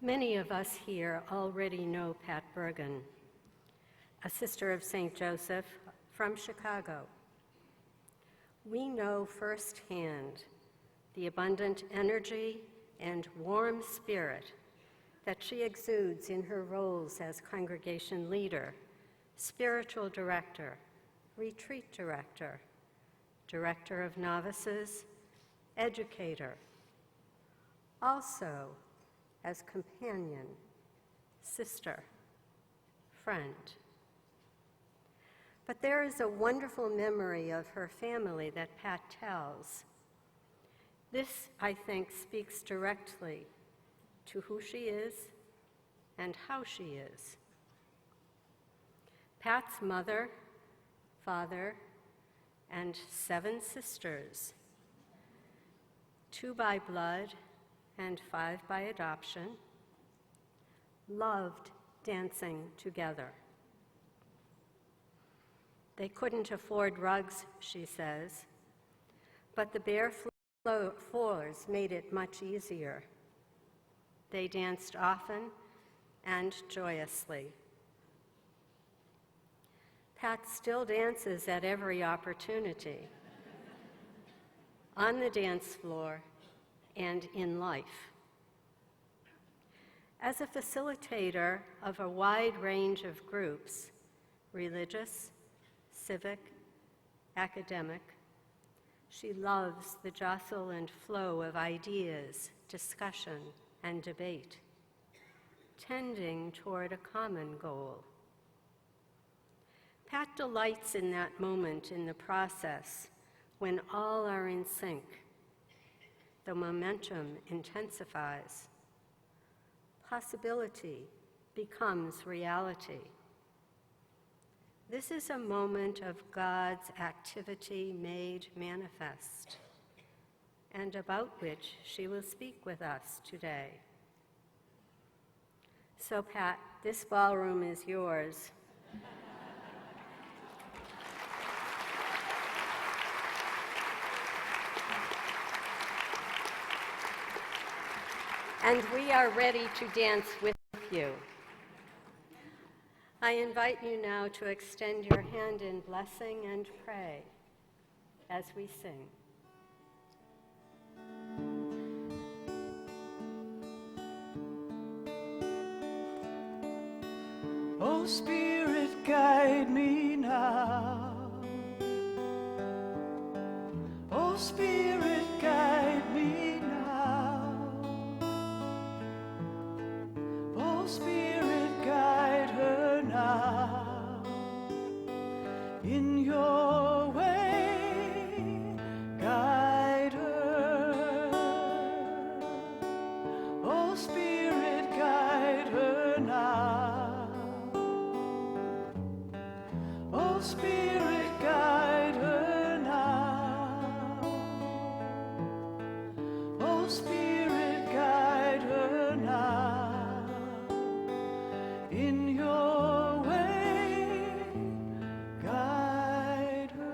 Many of us here already know Pat Bergen, a sister of St. Joseph from Chicago. We know firsthand the abundant energy and warm spirit that she exudes in her roles as congregation leader, spiritual director, retreat director, director of novices, educator, also as companion, sister, friend. But there is a wonderful memory of her family that Pat tells. This, I think, speaks directly to who she is and how she is. Pat's mother, father, and 7 sisters, 2 by blood and 5 by adoption, loved dancing together. They couldn't afford rugs, she says, but the bare floors made it much easier. They danced often and joyously. Pat still dances at every opportunity, on the dance floor and in life. As a facilitator of a wide range of groups, religious, civic, academic, she loves the jostle and flow of ideas, discussion, and debate, tending toward a common goal. Pat delights in that moment in the process when all are in sync. The momentum intensifies. Possibility becomes reality. This is a moment of God's activity made manifest, and about which she will speak with us today. So, Pat, this ballroom is yours. And we are ready to dance with you. I invite you now to extend your hand in blessing and pray as we sing. Oh, Spirit, guide me now. Oh, Spirit, guide me now. Oh, Spirit, guide her now. In your way, guide her. Oh, Spirit, guide her now. Oh, Spirit, guide her now. Oh, Spirit, guide her now. In your way, guide her.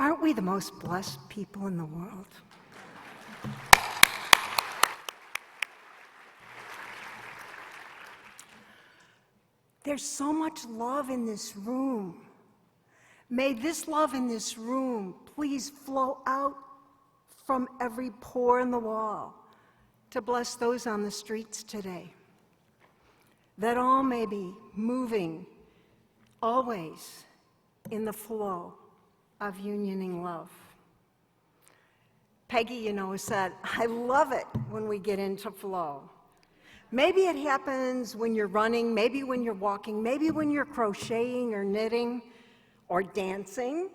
Aren't we the most blessed people in the world? There's so much love in this room. May this love in this room please flow out from every pore in the wall to bless those on the streets today. That all may be moving always in the flow of unioning love. Peggy, said, I love it when we get into flow. Maybe it happens when you're running, maybe when you're walking, maybe when you're crocheting or knitting or dancing.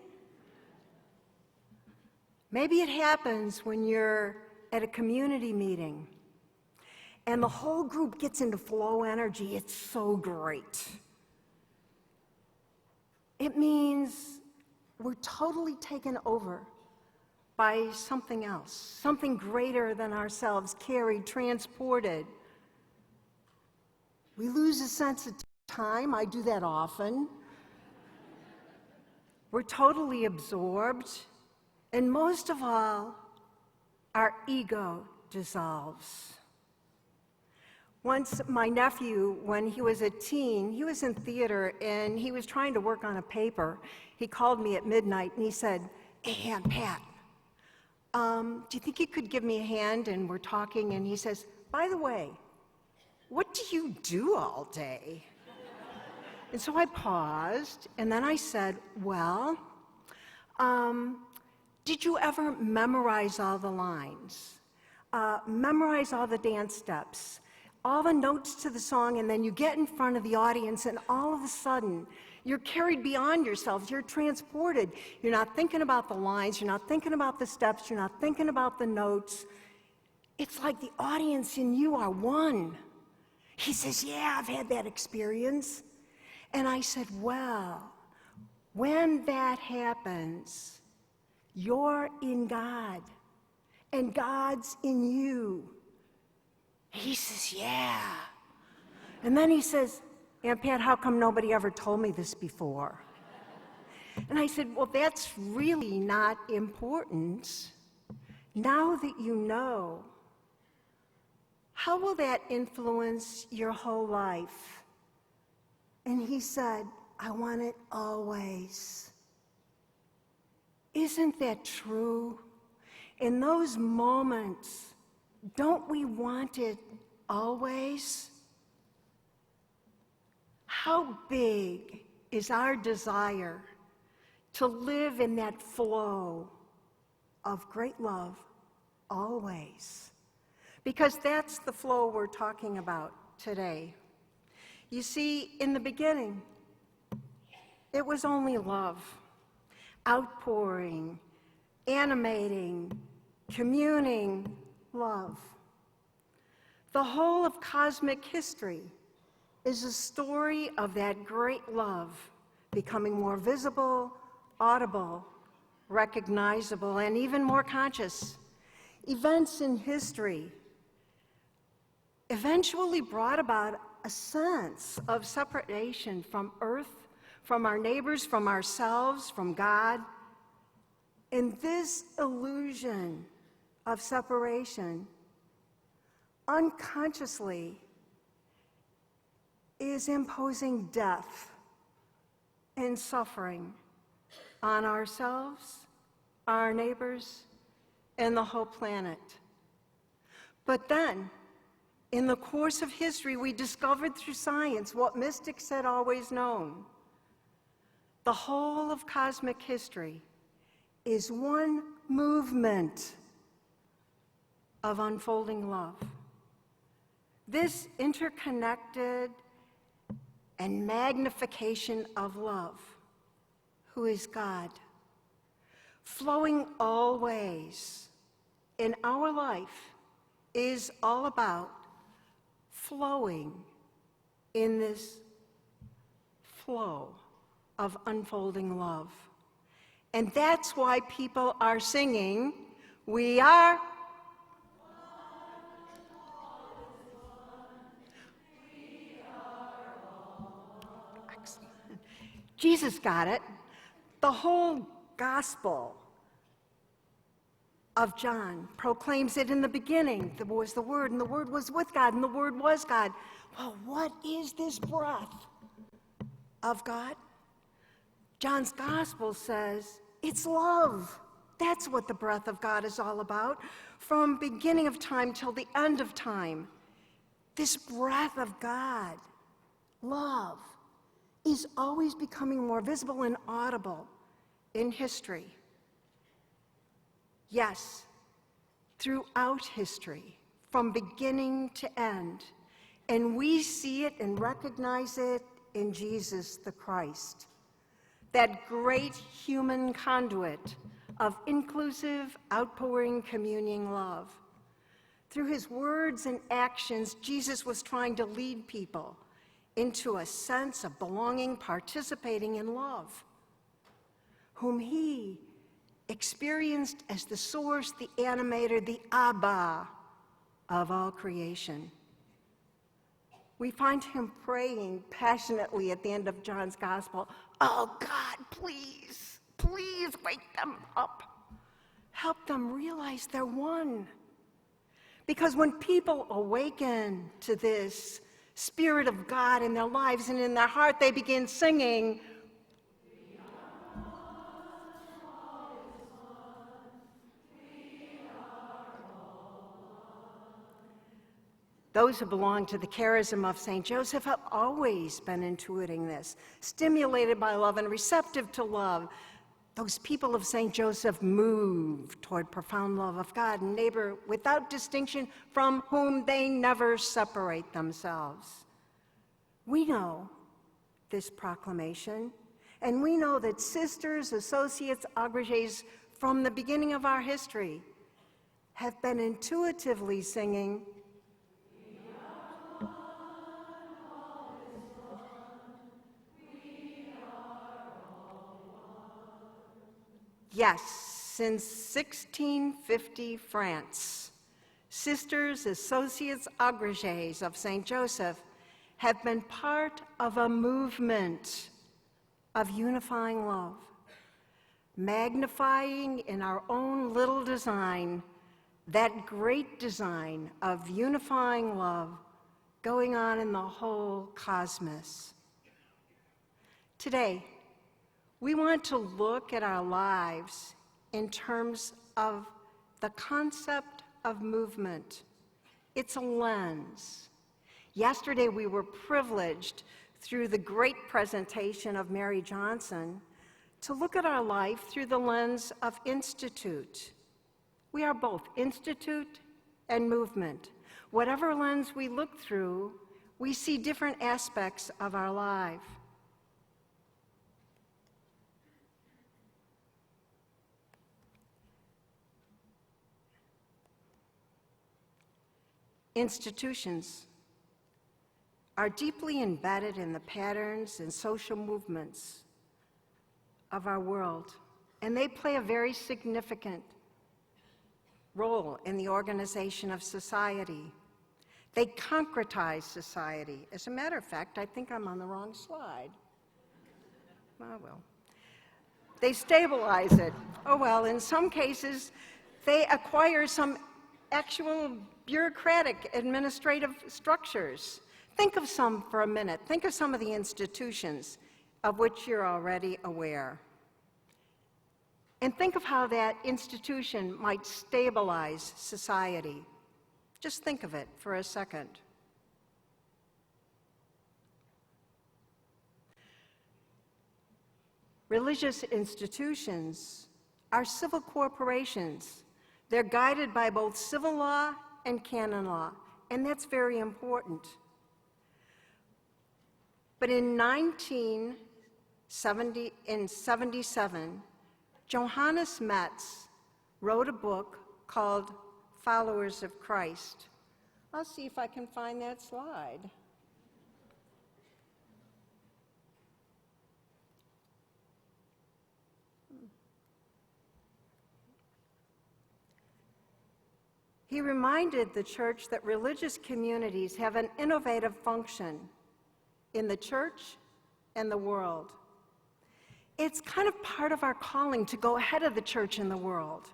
Maybe it happens when you're at a community meeting and the whole group gets into flow energy. It's so great. It means we're totally taken over by something else, something greater than ourselves, carried, transported. We lose a sense of time. I do that often. We're totally absorbed. And most of all, our ego dissolves. Once, my nephew, when he was a teen, he was in theater and he was trying to work on a paper. He called me at midnight and he said, "Hey, Aunt Pat, do you think you could give me a hand?" And we're talking and he says, "By the way, what do you do all day?" And so I paused and then I said, "Well, did you ever memorize all the lines? Memorize all the dance steps? All the notes to the song, and then you get in front of the audience and all of a sudden you're carried beyond yourself, you're transported. You're not thinking about the lines, you're not thinking about the steps, you're not thinking about the notes. It's like the audience and you are one." He says, "Yeah, I've had that experience." And I said, "Well, when that happens, you're in God and God's in you." He says, "Yeah." And then he says, "Aunt Pat, how come nobody ever told me this before?" And I said, "Well, that's really not important. Now that you know, how will that influence your whole life?" And he said, "I want it always." Isn't that true? In those moments, don't we want it always? How big is our desire to live in that flow of great love always? Because that's the flow we're talking about today. You see, in the beginning, it was only love, outpouring, animating, communing love. The whole of cosmic history is a story of that great love becoming more visible, audible, recognizable, and even more conscious. Events in history eventually brought about a sense of separation from Earth, from our neighbors, from ourselves, from God. And this illusion of separation unconsciously is imposing death and suffering on ourselves, our neighbors, and the whole planet. But then, in the course of history, we discovered through science what mystics had always known. The whole of cosmic history is one movement of unfolding love. This interconnected and magnification of love, who is God, flowing always in our life, is all about flowing in this flow of unfolding love. And that's why people are singing, "We are excellent." Jesus got it. The whole gospel of John proclaims it. In the beginning, there was the Word, and the Word was with God, and the Word was God. Well, what is this breath of God? John's gospel says it's love. That's what the breath of God is all about. From beginning of time till the end of time, this breath of God, love, is always becoming more visible and audible in history. Yes, throughout history, from beginning to end. And we see it and recognize it in Jesus the Christ, that great human conduit of inclusive, outpouring, communing love. Through his words and actions, Jesus was trying to lead people into a sense of belonging, participating in love. whom he experienced as the source, the animator, the Abba of all creation. We find him praying passionately at the end of John's Gospel, "Oh God, please, please wake them up. Help them realize they're one." Because when people awaken to this Spirit of God in their lives and in their heart, they begin singing, those who belong to the charism of St. Joseph have always been intuiting this, stimulated by love and receptive to love. Those people of St. Joseph move toward profound love of God and neighbor without distinction, from whom they never separate themselves. We know this proclamation, and we know that sisters, associates, agrégés, from the beginning of our history, have been intuitively singing, yes, since 1650 France, sisters, associates, agrégés of St. Joseph have been part of a movement of unifying love, magnifying in our own little design that great design of unifying love going on in the whole cosmos. Today, we want to look at our lives in terms of the concept of movement. It's a lens. Yesterday, we were privileged, through the great presentation of Mary Johnson, to look at our life through the lens of institute. We are both institute and movement. Whatever lens we look through, we see different aspects of our life. Institutions are deeply embedded in the patterns and social movements of our world, and they play a very significant role in the organization of society. They concretize society. As a matter of fact, I think I'm on the wrong slide. Oh, well. They stabilize it. Oh, well, in some cases, they acquire some actual bureaucratic administrative structures. Think of some for a minute. Think of some of the institutions of which you're already aware. And think of how that institution might stabilize society. Just think of it for a second. Religious institutions are civil corporations. They're guided by both civil law and canon law, and that's very important. But in 1977, Johannes Metz wrote a book called Followers of Christ. I'll see if I can find that slide. He reminded the church that religious communities have an innovative function in the church and the world. It's kind of part of our calling to go ahead of the church in the world.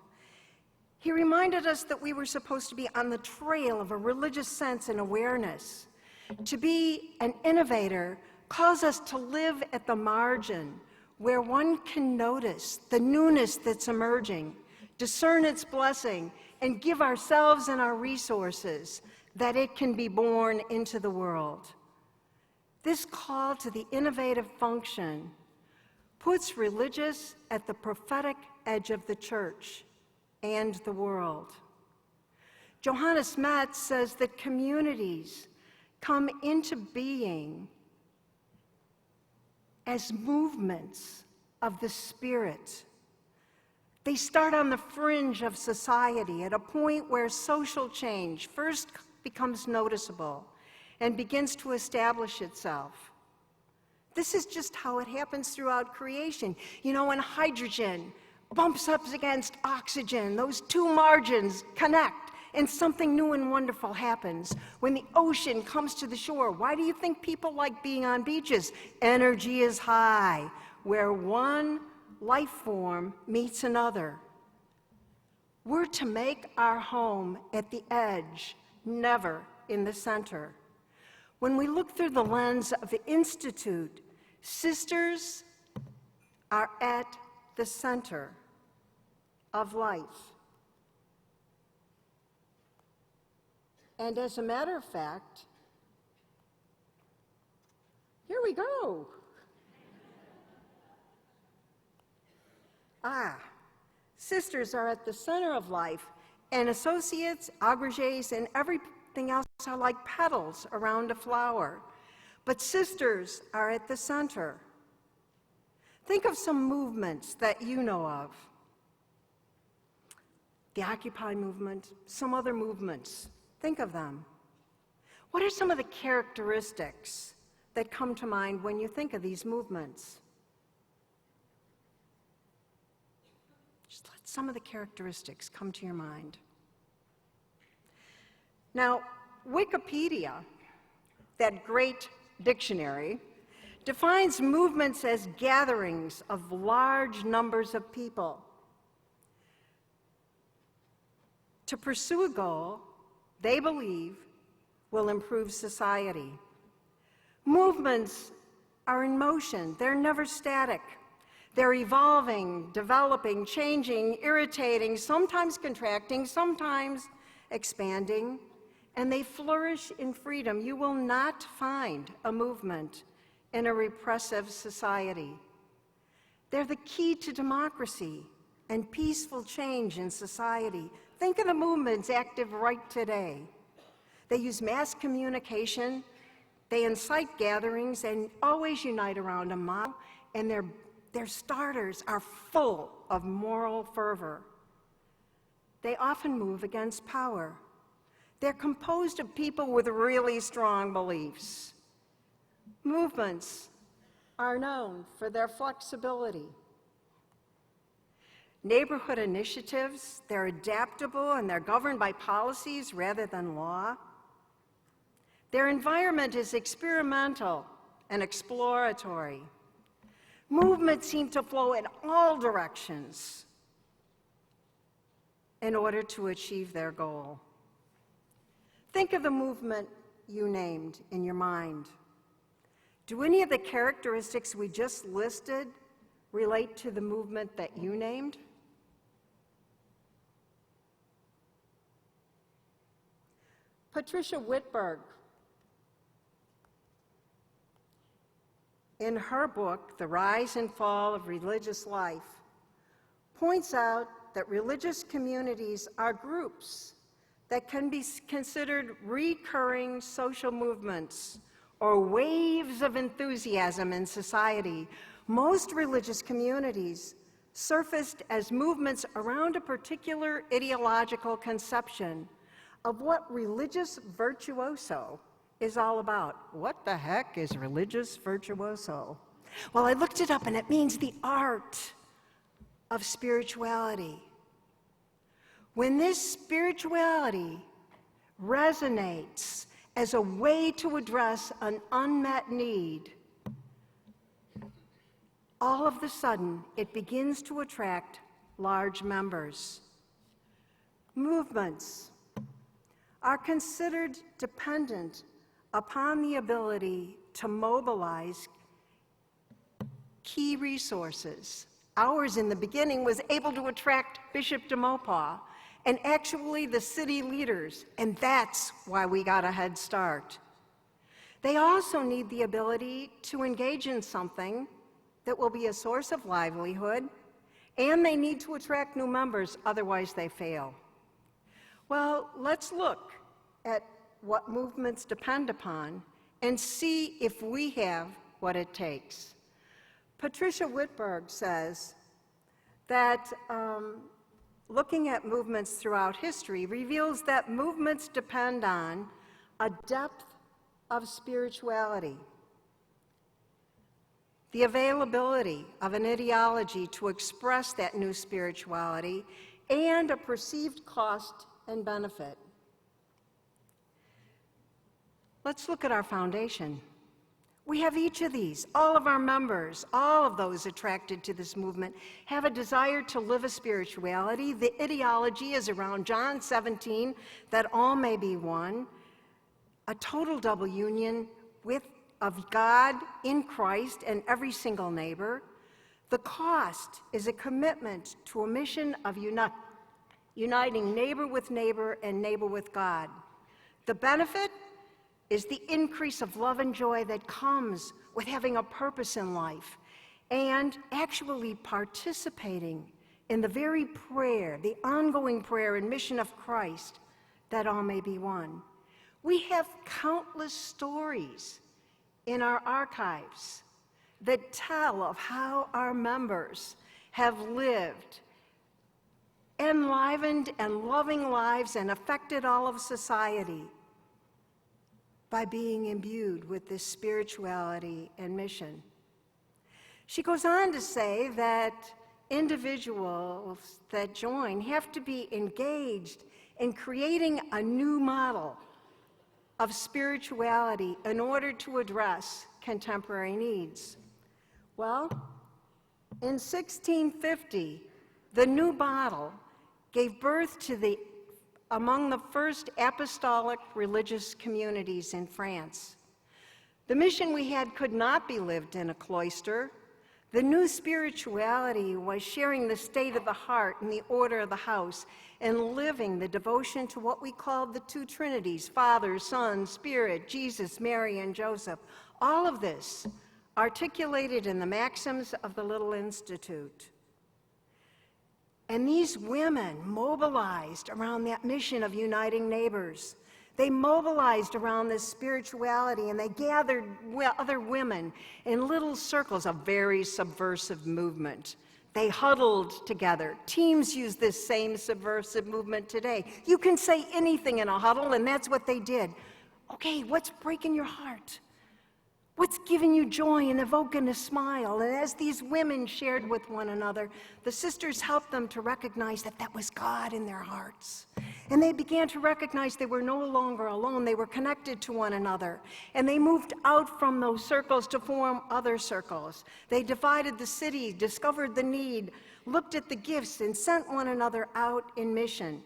He reminded us that we were supposed to be on the trail of a religious sense and awareness. To be an innovator calls us to live at the margin, where one can notice the newness that's emerging, discern its blessing, and give ourselves and our resources that it can be born into the world. This call to the innovative function puts religious at the prophetic edge of the church and the world. Johannes Metz says that communities come into being as movements of the Spirit. They start on the fringe of society at a point where social change first becomes noticeable and begins to establish itself. This is just how it happens throughout creation. You know, when hydrogen bumps up against oxygen, those two margins connect, and something new and wonderful happens. When the ocean comes to the shore, why do you think people like being on beaches? Energy is high, where one life form meets another. We're to make our home at the edge, never in the center. When we look through the lens of the Institute, sisters are at the center of life. And as a matter of fact, here we go. Sisters are at the center of life, and associates, agrégés, and everything else are like petals around a flower. But sisters are at the center. Think of some movements that you know of. The Occupy movement, some other movements. Think of them. What are some of the characteristics that come to mind when you think of these movements? Just let some of the characteristics come to your mind. Now, Wikipedia, that great dictionary, defines movements as gatherings of large numbers of people to pursue a goal they believe will improve society. Movements are in motion. They're never static. They're evolving, developing, changing, irritating, sometimes contracting, sometimes expanding, and they flourish in freedom. You will not find a movement in a repressive society. They're the key to democracy and peaceful change in society. Think of the movements active right today. They use mass communication, they incite gatherings, and always unite around a model, and their starters are full of moral fervor. They often move against power. They're composed of people with really strong beliefs. Movements are known for their flexibility. Neighborhood initiatives, they're adaptable and they're governed by policies rather than law. Their environment is experimental and exploratory. Movements seem to flow in all directions in order to achieve their goal. Think of the movement you named in your mind. Do any of the characteristics we just listed relate to the movement that you named? Patricia Whitberg, in her book, The Rise and Fall of Religious Life, points out that religious communities are groups that can be considered recurring social movements or waves of enthusiasm in society. Most religious communities surfaced as movements around a particular ideological conception of what religious virtuoso is all about. What the heck is religious virtuoso? Well, I looked it up, and it means the art of spirituality. When this spirituality resonates as a way to address an unmet need, all of a sudden, it begins to attract large members. Movements are considered dependent upon the ability to mobilize key resources. Ours in the beginning was able to attract Bishop de Maupas and actually the city leaders, and that's why we got a head start. They also need the ability to engage in something that will be a source of livelihood, and they need to attract new members, otherwise they fail. Well, let's look at what movements depend upon and see if we have what it takes. Patricia Whitberg says that looking at movements throughout history reveals that movements depend on a depth of spirituality. the availability of an ideology to express that new spirituality, and a perceived cost and benefit. Let's look at our foundation. We have each of these. All of our members, all of those attracted to this movement, have a desire to live a spirituality. The ideology is around John 17, that all may be one, a total double union of God in Christ and every single neighbor. The cost is a commitment to a mission of uniting neighbor with neighbor and neighbor with God. The benefit is the increase of love and joy that comes with having a purpose in life and actually participating in the very prayer, the ongoing prayer and mission of Christ, that all may be one. We have countless stories in our archives that tell of how our members have lived enlivened and loving lives and affected all of society by being imbued with this spirituality and mission. She goes on to say that individuals that join have to be engaged in creating a new model of spirituality in order to address contemporary needs. Well, in 1650, the new model gave birth to among the first apostolic religious communities in France. The mission we had could not be lived in a cloister. The new spirituality was sharing the state of the heart and the order of the house and living the devotion to what we called the two Trinities, Father, Son, Spirit, Jesus, Mary, and Joseph. All of this articulated in the maxims of the Little Institute. And these women mobilized around that mission of uniting neighbors. They mobilized around this spirituality, and they gathered other women in little circles, a very subversive movement. They huddled together. Teams use this same subversive movement today. You can say anything in a huddle, and that's what they did. Okay, what's breaking your heart? What's giving you joy and evoking a smile? And as these women shared with one another, the sisters helped them to recognize that that was God in their hearts. And they began to recognize they were no longer alone. They were connected to one another. And they moved out from those circles to form other circles. They divided the city, discovered the need, looked at the gifts, and sent one another out in mission.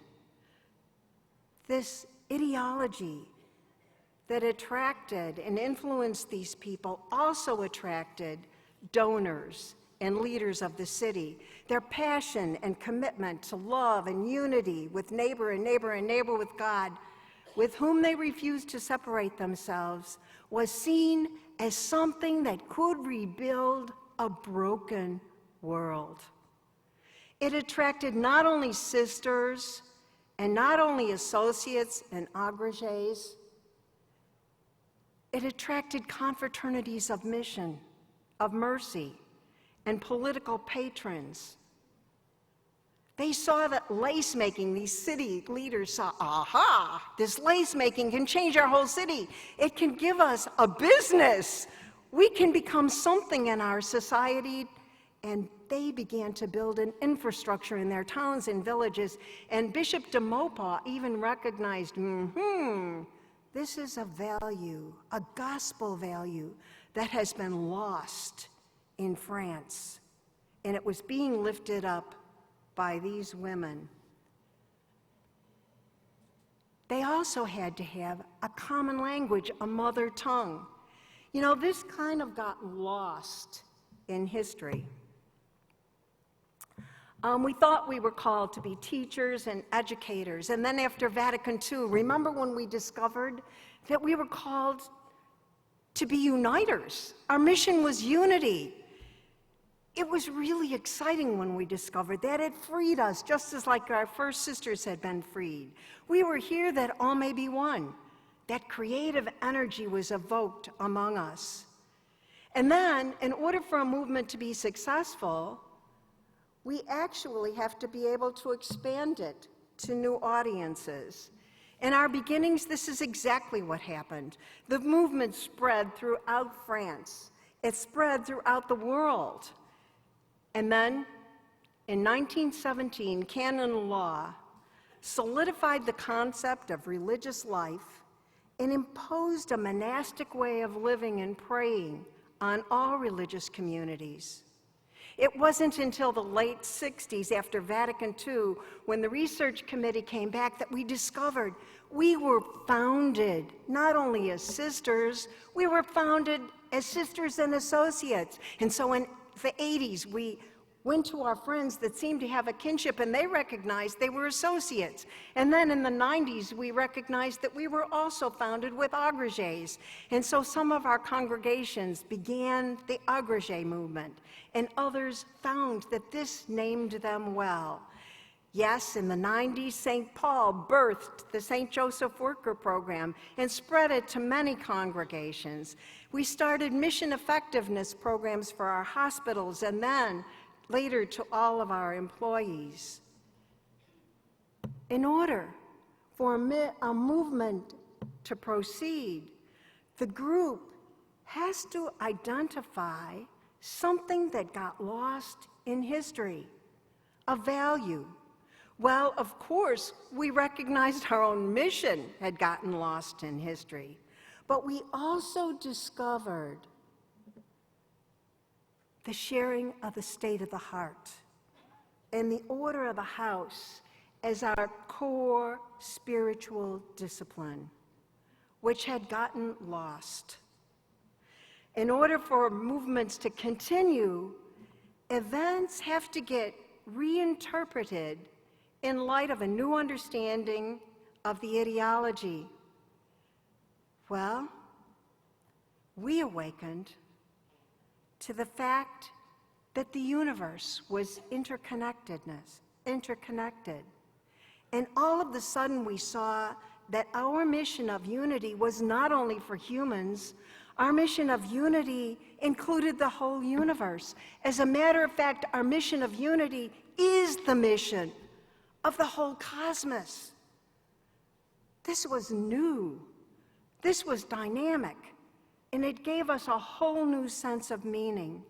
This ideology that attracted and influenced these people also attracted donors and leaders of the city. Their passion and commitment to love and unity with neighbor and neighbor and neighbor with God, with whom they refused to separate themselves, was seen as something that could rebuild a broken world. It attracted not only sisters and not only associates and agrégés, it attracted confraternities of mission, of mercy, and political patrons. They saw that lace making, these city leaders saw, aha, this lace making can change our whole city. It can give us a business. We can become something in our society. And they began to build an infrastructure in their towns and villages. And Bishop de Maupas even recognized, this is a value, a gospel value that has been lost in France. And it was being lifted up by these women. They also had to have a common language, a mother tongue. You know, this kind of got lost in history. We thought we were called to be teachers and educators. And then after Vatican II, remember when we discovered that we were called to be uniters? Our mission was unity. It was really exciting when we discovered that. It freed us, just as like our first sisters had been freed. We were here that all may be one. That creative energy was evoked among us. And then, in order for a movement to be successful, we actually have to be able to expand it to new audiences. In our beginnings, this is exactly what happened. The movement spread throughout France. It spread throughout the world. And then, in 1917, canon law solidified the concept of religious life and imposed a monastic way of living and praying on all religious communities. It wasn't until the late 60s, after Vatican II, when the research committee came back, that we discovered we were founded not only as sisters, we were founded as sisters and associates. And so in the 80s, we went to our friends that seemed to have a kinship, and they recognized they were associates. And then in the 90s, we recognized that we were also founded with agrégés. And so some of our congregations began the agrégé movement, and others found that this named them well. Yes, in the 90s, St. Paul birthed the St. Joseph Worker Program and spread it to many congregations. We started mission effectiveness programs for our hospitals, and then later to all of our employees. In order for a movement to proceed, the group has to identify something that got lost in history, a value. Well, of course, we recognized our own mission had gotten lost in history, but we also discovered the sharing of the state of the heart and the order of the house as our core spiritual discipline, which had gotten lost. In order for movements to continue, events have to get reinterpreted in light of a new understanding of the ideology. Well, we awakened to the fact that the universe was interconnected. And all of a sudden we saw that our mission of unity was not only for humans, our mission of unity included the whole universe. As a matter of fact, our mission of unity is the mission of the whole cosmos. This was new. This was dynamic. And it gave us a whole new sense of meaning.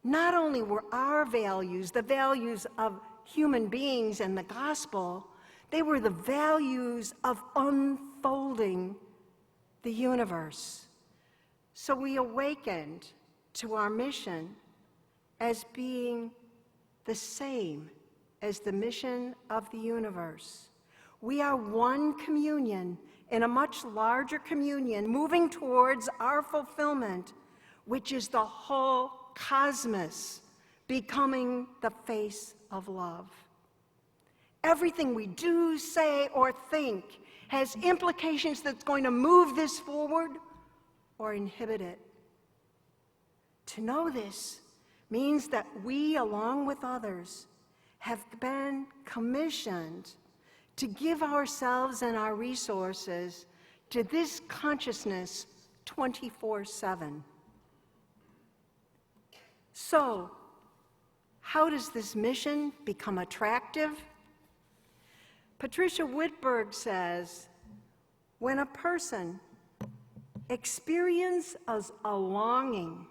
Not only were our values the values of human beings and the gospel, they were the values of unfolding the universe. So we awakened to our mission as being the same as the mission of the universe. We are one communion in a much larger communion, moving towards our fulfillment, which is the whole cosmos becoming the face of love. Everything we do, say, or think has implications that's going to move this forward or inhibit it. To know this means that we, along with others, have been commissioned to give ourselves and our resources to this consciousness 24/7. So, how does this mission become attractive? Patricia Whitberg says, when a person experiences a longing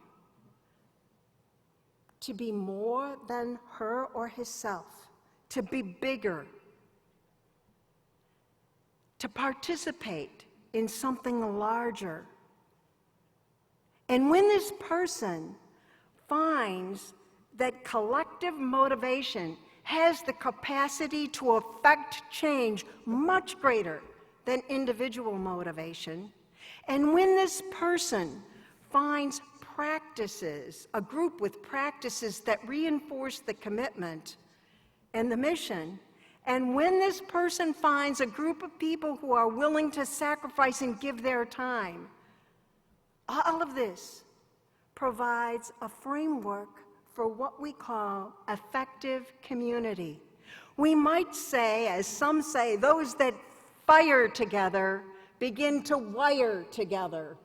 to be more than her or himself, to be bigger, to participate in something larger. And when this person finds that collective motivation has the capacity to affect change much greater than individual motivation, and when this person finds practices, a group with practices that reinforce the commitment and the mission, and when this person finds a group of people who are willing to sacrifice and give their time, all of this provides a framework for what we call effective community. We might say, as some say, those that fire together begin to wire together.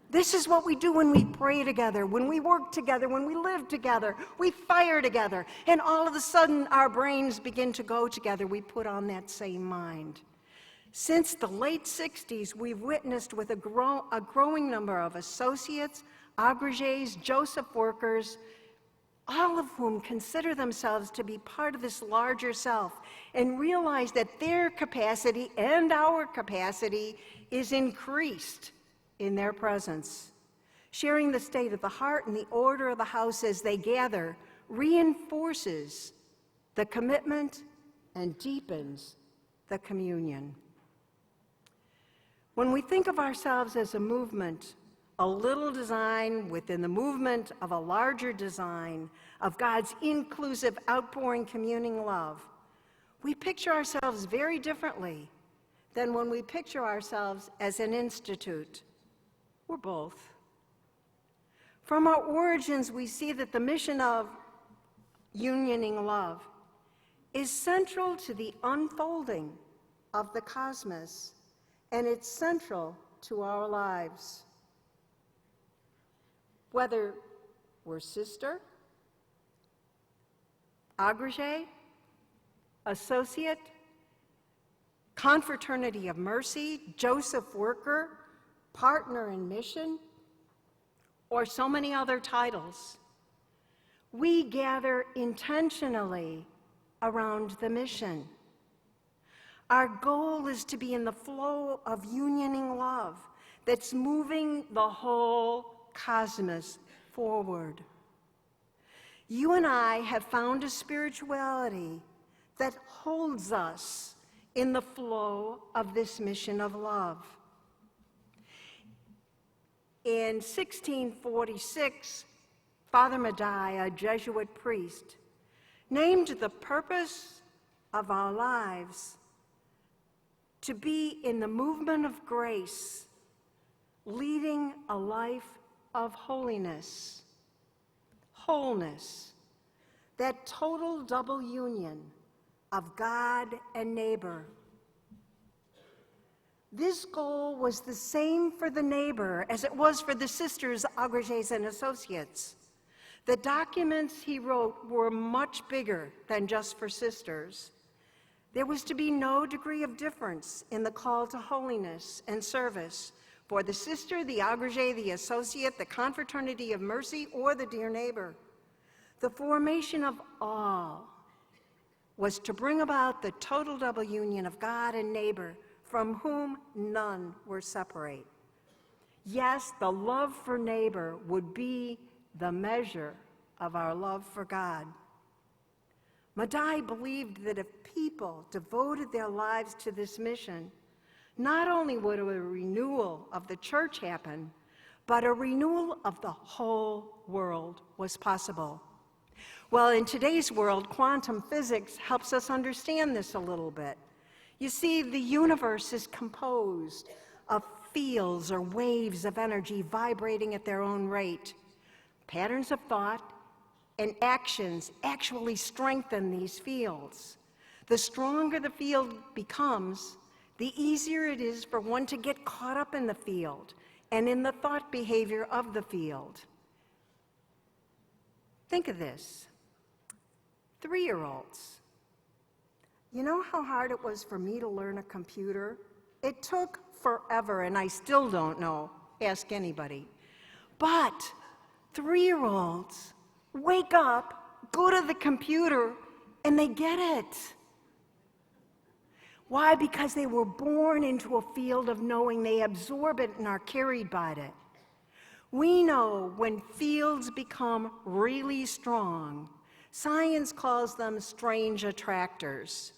This is what we do when we pray together, when we work together, when we live together. We fire together, and all of a sudden our brains begin to go together. We put on that same mind. Since the late 60s, we've witnessed with a growing number of associates, agrégés, Joseph workers, all of whom consider themselves to be part of this larger self and realize that their capacity and our capacity is increased in their presence. Sharing the state of the heart and the order of the house as they gather reinforces the commitment and deepens the communion. When we think of ourselves as a movement, a little design within the movement of a larger design of God's inclusive, outpouring, communing love, we picture ourselves very differently than when we picture ourselves as an institute. We're both. From our origins, we see that the mission of unioning love is central to the unfolding of the cosmos, and it's central to our lives. Whether we're sister, agrégé, associate, confraternity of mercy, Joseph worker, partner in mission, or so many other titles, we gather intentionally around the mission. Our goal is to be in the flow of unioning love that's moving the whole cosmos forward. You and I have found a spirituality that holds us in the flow of this mission of love. In 1646, Father Madai, a Jesuit priest, named the purpose of our lives to be in the movement of grace, leading a life of holiness, wholeness, that total double union of God and neighbor. This goal was the same for the neighbor as it was for the sisters, agrégés, and associates. The documents he wrote were much bigger than just for sisters. There was to be no degree of difference in the call to holiness and service for the sister, the agrégé, the associate, the confraternity of mercy, or the dear neighbor. The formation of all was to bring about the total double union of God and neighbor, from whom none were separate. Yes, the love for neighbor would be the measure of our love for God. Madai believed that if people devoted their lives to this mission, not only would a renewal of the church happen, but a renewal of the whole world was possible. Well, in today's world, quantum physics helps us understand this a little bit. You see, the universe is composed of fields or waves of energy vibrating at their own rate. Patterns of thought and actions actually strengthen these fields. The stronger the field becomes, the easier it is for one to get caught up in the field and in the thought behavior of the field. Think of this. 3-year-olds. You know how hard it was for me to learn a computer? It took forever, and I still don't know. Ask anybody. But 3-year-olds wake up, go to the computer, and they get it. Why? Because they were born into a field of knowing. They absorb it and are carried by it. We know when fields become really strong, science calls them strange attractors.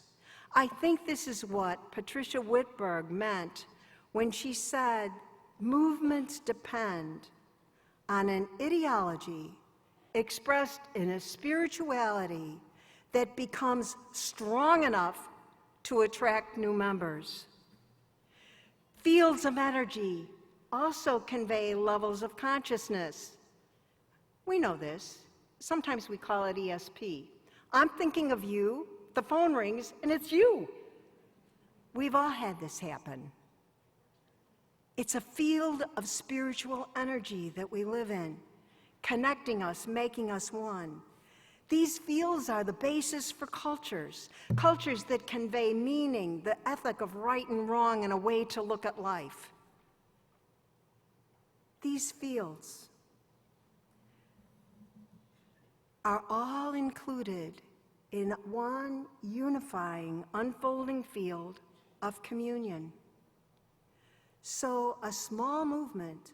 I think this is what Patricia Whitberg meant when she said, movements depend on an ideology expressed in a spirituality that becomes strong enough to attract new members. Fields of energy also convey levels of consciousness. We know this. Sometimes we call it ESP. I'm thinking of you, the phone rings, and it's you. We've all had this happen. It's a field of spiritual energy that we live in, connecting us, making us one. These fields are the basis for cultures that convey meaning, the ethic of right and wrong, and a way to look at life. These fields are all included in one unifying, unfolding field of communion. So a small movement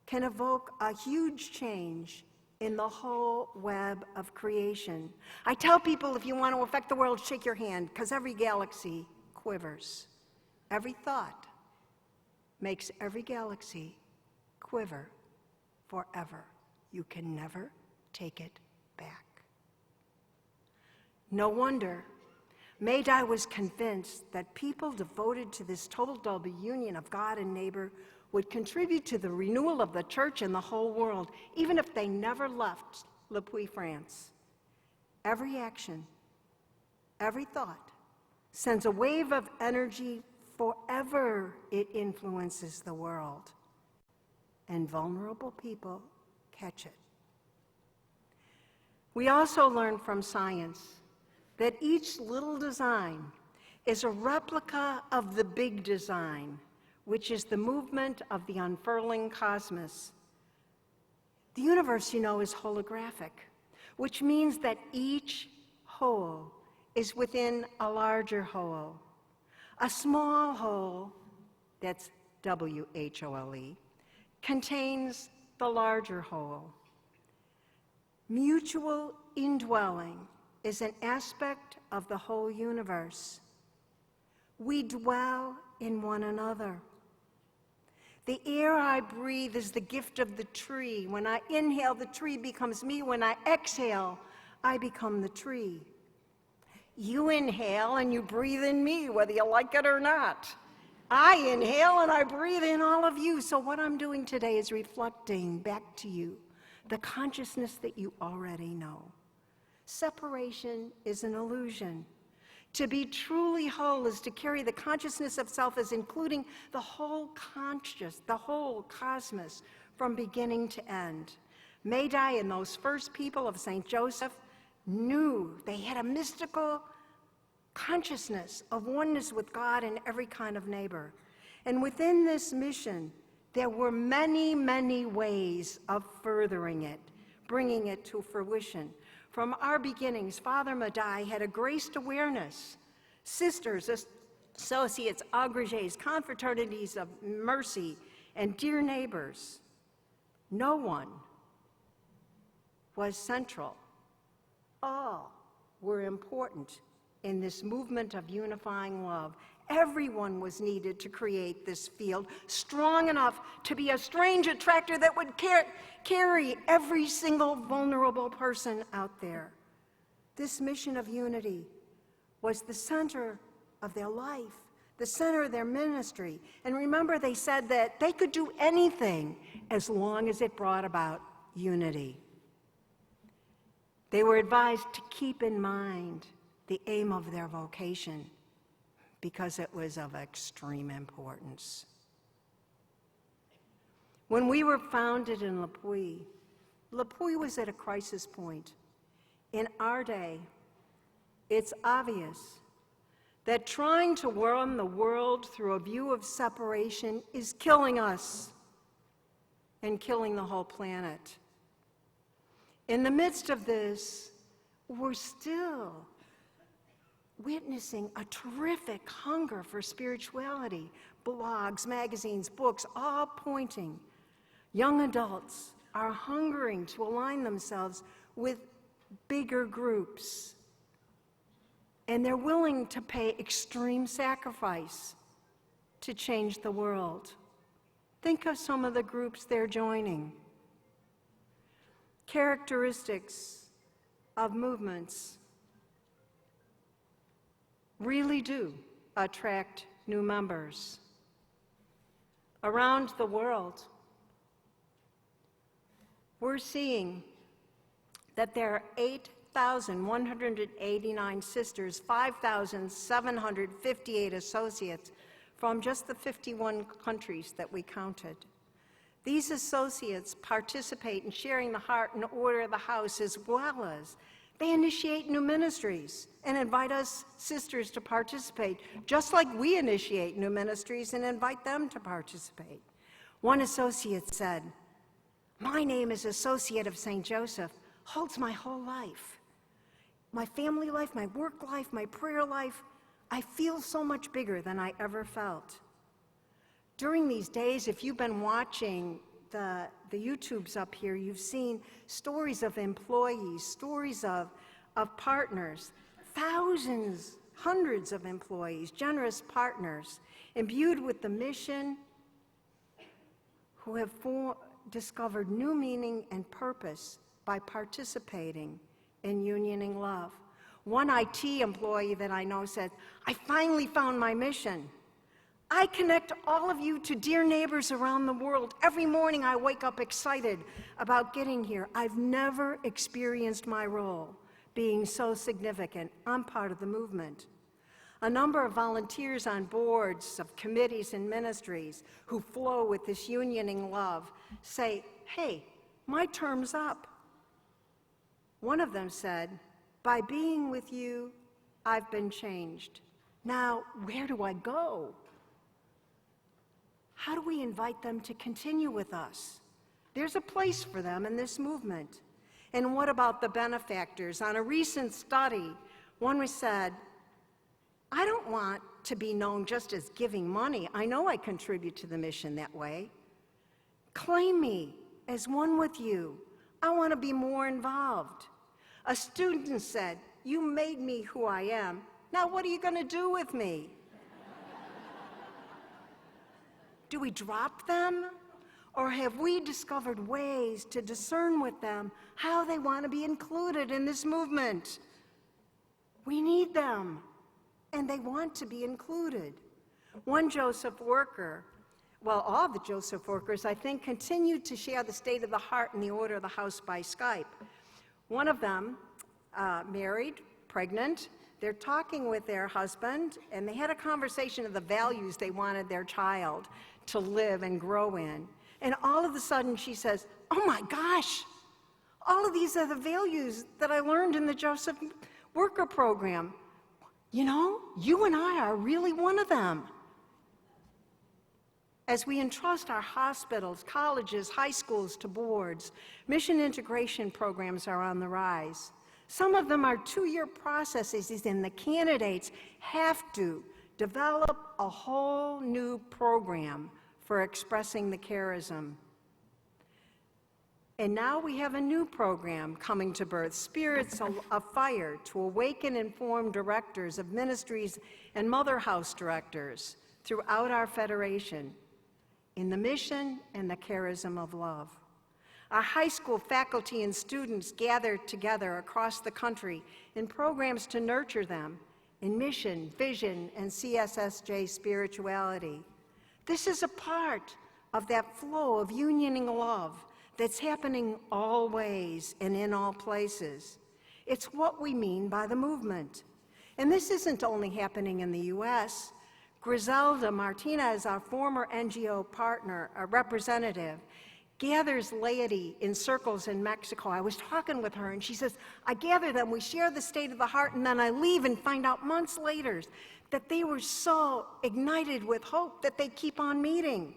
can evoke a huge change in the whole web of creation. I tell people, if you want to affect the world, shake your hand, because every galaxy quivers. Every thought makes every galaxy quiver forever. You can never take it back. No wonder Madai was convinced that people devoted to this total double union of God and neighbor would contribute to the renewal of the church in the whole world, even if they never left Le Puy, France. Every action, every thought sends a wave of energy forever it influences the world, and vulnerable people catch it. We also learn from science that each little design is a replica of the big design, which is the movement of the unfurling cosmos. The universe, you know, is holographic, which means that each whole is within a larger whole. A small whole, that's W-H-O-L-E, contains the larger whole. Mutual indwelling is an aspect of the whole universe. We dwell in one another. The air I breathe is the gift of the tree. When I inhale, the tree becomes me. When I exhale, I become the tree. You inhale and you breathe in me, whether you like it or not. I inhale and I breathe in all of you. So what I'm doing today is reflecting back to you the consciousness that you already know. Separation is an illusion. To be truly whole is to carry the consciousness of self as including the whole cosmos from beginning to end. Madai and those first people of St. Joseph knew they had a mystical consciousness of oneness with God and every kind of neighbor. And within this mission, there were many, many ways of furthering it, bringing it to fruition. From our beginnings, Father Madai had a graced awareness. Sisters, associates, agrégés, confraternities of mercy, and dear neighbors. No one was central. All were important in this movement of unifying love. Everyone was needed to create this field strong enough to be a strange attractor that would carry every single vulnerable person out there. This mission of unity was the center of their life, the center of their ministry. And remember, they said that they could do anything as long as it brought about unity. They were advised to keep in mind the aim of their vocation, because it was of extreme importance. When we were founded in Le Puy was at a crisis point. In our day, it's obvious that trying to run the world through a view of separation is killing us and killing the whole planet. In the midst of this, we're still witnessing a terrific hunger for spirituality. Blogs, magazines, books, all pointing. Young adults are hungering to align themselves with bigger groups. And they're willing to pay extreme sacrifice to change the world. Think of some of the groups they're joining. Characteristics of movements really do attract new members. Around the world, we're seeing that there are 8,189 sisters, 5,758 associates from just the 51 countries that we counted. These associates participate in sharing the heart and order of the house, as well as they initiate new ministries and invite us sisters to participate, just like we initiate new ministries and invite them to participate. One associate said, "My name is Associate of St. Joseph. holds my whole life. My family life, my work life, my prayer life. I feel so much bigger than I ever felt. During these days, if you've been watching the YouTubes up here, you've seen stories of employees, stories of partners, thousands, hundreds of employees, generous partners, imbued with the mission, who have discovered new meaning and purpose by participating in unioning love. One IT employee that I know said, "I finally found my mission. I connect all of you to dear neighbors around the world. Every morning I wake up excited about getting here. I've never experienced my role being so significant. I'm part of the movement." A number of volunteers on boards of committees and ministries who flow with this unioning love say, "Hey, my term's up." One of them said, "By being with you, I've been changed. Now, where do I go?" How do we invite them to continue with us? There's a place for them in this movement. And what about the benefactors? On a recent study, one said, "I don't want to be known just as giving money. I know I contribute to the mission that way. Claim me as one with you. I want to be more involved." A student said, "You made me who I am. Now what are you going to do with me?" Do we drop them? Or have we discovered ways to discern with them how they want to be included in this movement? We need them, and they want to be included. One Joseph worker, well, all the Joseph workers, I think, continued to share the state of the heart and the order of the house by Skype. One of them, married, pregnant, they're talking with their husband, and they had a conversation of the values they wanted their child to live and grow in. And all of a sudden she says, "Oh my gosh, all of these are the values that I learned in the Joseph Worker Program. You know, you and I are really one of them." As we entrust our hospitals, colleges, high schools to boards, mission integration programs are on the rise. Some of them are 2-year processes, and the candidates have to develop a whole new program for expressing the charism. And now we have a new program coming to birth, Spirits of Fire, to awaken and form directors of ministries and mother house directors throughout our federation in the mission and the charism of love. Our high school faculty and students gather together across the country in programs to nurture them in mission, vision, and CSSJ spirituality. This is a part of that flow of unioning love that's happening always and in all places. It's what we mean by the movement. And this isn't only happening in the U.S. Griselda Martinez, our former NGO partner, a representative, gathers laity in circles in Mexico. I was talking with her, and she says, "I gather them, we share the state of the heart, and then I leave and find out months later that they were so ignited with hope that they keep on meeting."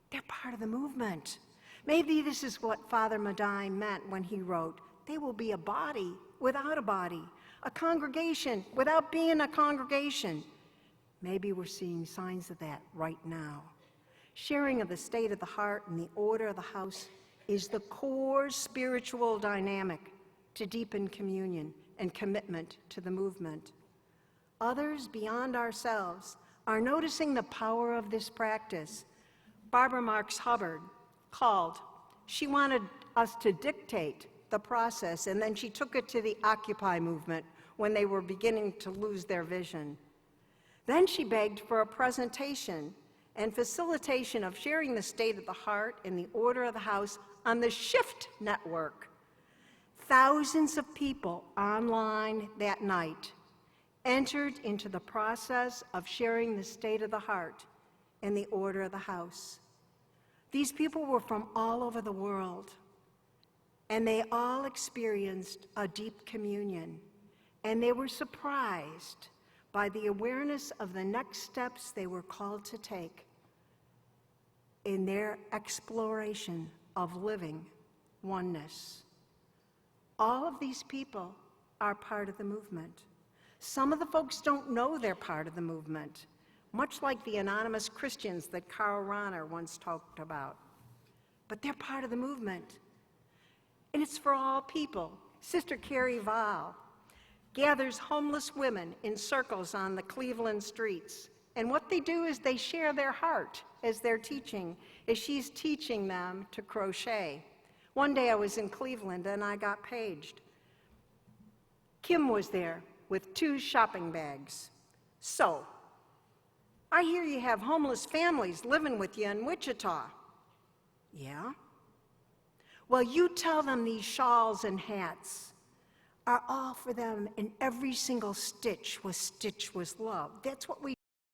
They're part of the movement. Maybe this is what Father Madine meant when he wrote, "They will be a body without a body, a congregation without being a congregation." Maybe we're seeing signs of that right now. Sharing of the state of the heart and the order of the house is the core spiritual dynamic to deepen communion and commitment to the movement. Others beyond ourselves are noticing the power of this practice. Barbara Marx Hubbard called. She wanted us to dictate the process, and then she took it to the Occupy movement when they were beginning to lose their vision. Then she begged for a presentation and facilitation of sharing the state of the heart and the order of the house on the Shift network. Thousands of people online that night entered into the process of sharing the state of the heart and the order of the house. These people were from all over the world, and they all experienced a deep communion, and they were surprised by the awareness of the next steps they were called to take in their exploration of living oneness. all of these people are part of the movement. Some of the folks don't know they're part of the movement, much like the anonymous Christians that Karl Rahner once talked about. But they're part of the movement. And it's for all people. Sister Carrie Val gathers homeless women in circles on the Cleveland streets. And what they do is they share their heart as they're teaching, as she's teaching them to crochet. One day I was in Cleveland and I got paged. Kim was there with 2 shopping bags. So, I hear you have homeless families living with you in Wichita. Yeah? Well, you tell them these shawls and hats are all for them, and every single stitch was love. That's what we